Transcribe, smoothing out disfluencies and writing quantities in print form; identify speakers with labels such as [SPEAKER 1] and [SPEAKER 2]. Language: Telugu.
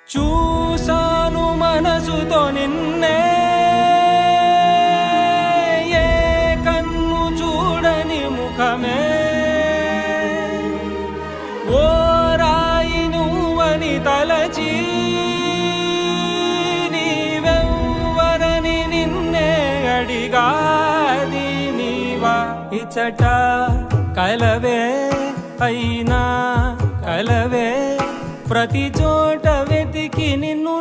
[SPEAKER 1] చూసాను మనసుతో నిన్నే ఏ కన్ను చూడని ముఖమే ఓ రాయి నువ్వని తలచి నీవెవ్వరని నిన్నే అడిగాది నీవా ఇచ్చట కలవే అయినా కలవే ప్రతి చోట వెతికి నిన్ను